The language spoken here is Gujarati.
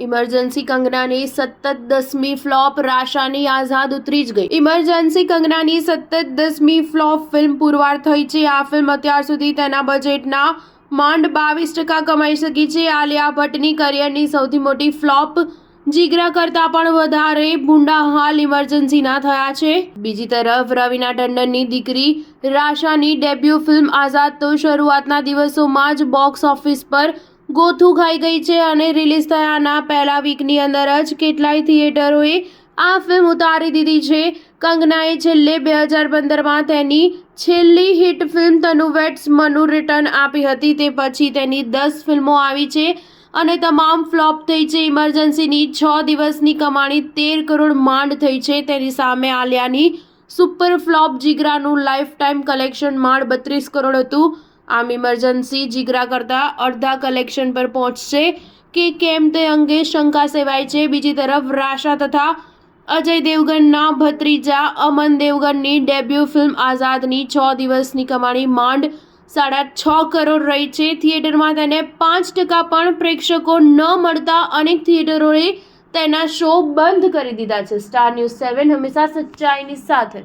ઇમરજન્સી કંગનાની સતત 10મી ફ્લોપ, રાશાની આઝાદ ઉતરી જ ગઈ. ઇમરજન્સી કંગનાની સતત 10મી ફ્લોપ ફિલ્મ પુરવાર થઈ છે. આ ફિલ્મ અત્યાર સુધી તેના બજેટના માંડ 22% કમાઈ શકી છે. આલિયા ભટ્ટની કરિયરની સૌથી મોટી ફ્લોપ જીગરા કરતા પણ વધારે ભૂંડા હાલ ઇમરજન્સીના થયા છે. બીજી તરફ રવીના ટંડનની દીકરી રાશાની ડેબ્યુ ફિલ્મ આઝાદ તો શરૂઆતના દિવસોમાં જ બોક્સ ઓફિસ પર ગોથું ખાઈ ગઈ છે અને રિલીઝ થયાના પહેલા વીકની અંદર જ કેટલાય થિયેટરોએ આ ફિલ્મ ઉતારી દીધી છે. કંગનાએ છેલ્લે 2015માં તેની છેલ્લી હિટ ફિલ્મ તનુ વેટ્સ મનુ રિટર્ન આપી હતી. તે પછી તેની 10 ફિલ્મો આવી છે અને તમામ ફ્લોપ થઈ છે. ઇમરજન્સીની 6 દિવસની કમાણી 13 કરોડ માંડ થઈ છે. તેની સામે આલિયાની સુપર ફ્લોપ જીગરાનું લાઈફ ટાઈમ કલેક્શન માંડ 32 કરોડ હતું. આમ ઇમરજન્સી જીગરા કરતા અડધા કલેક્શન પર પહોંચશે કે કેમ તે અંગે શંકા સેવાય છે. બીજી તરફ રાશા તથા અજય દેવગનના ભત્રીજા અમન દેવગનની ડેબ્યુ ફિલ્મ આઝાદની 6 દિવસની કમાણી માંડ 6.5 કરોડ રહી છે. થિયેટરમાં તેને 5% પણ પ્રેક્ષકો ન મળતા અનેક થિયેટરોએ તેના શો બંધ કરી દીધા છે. સ્ટાર ન્યૂઝ 7 હંમેશા સચ્ચાઈની સાથે.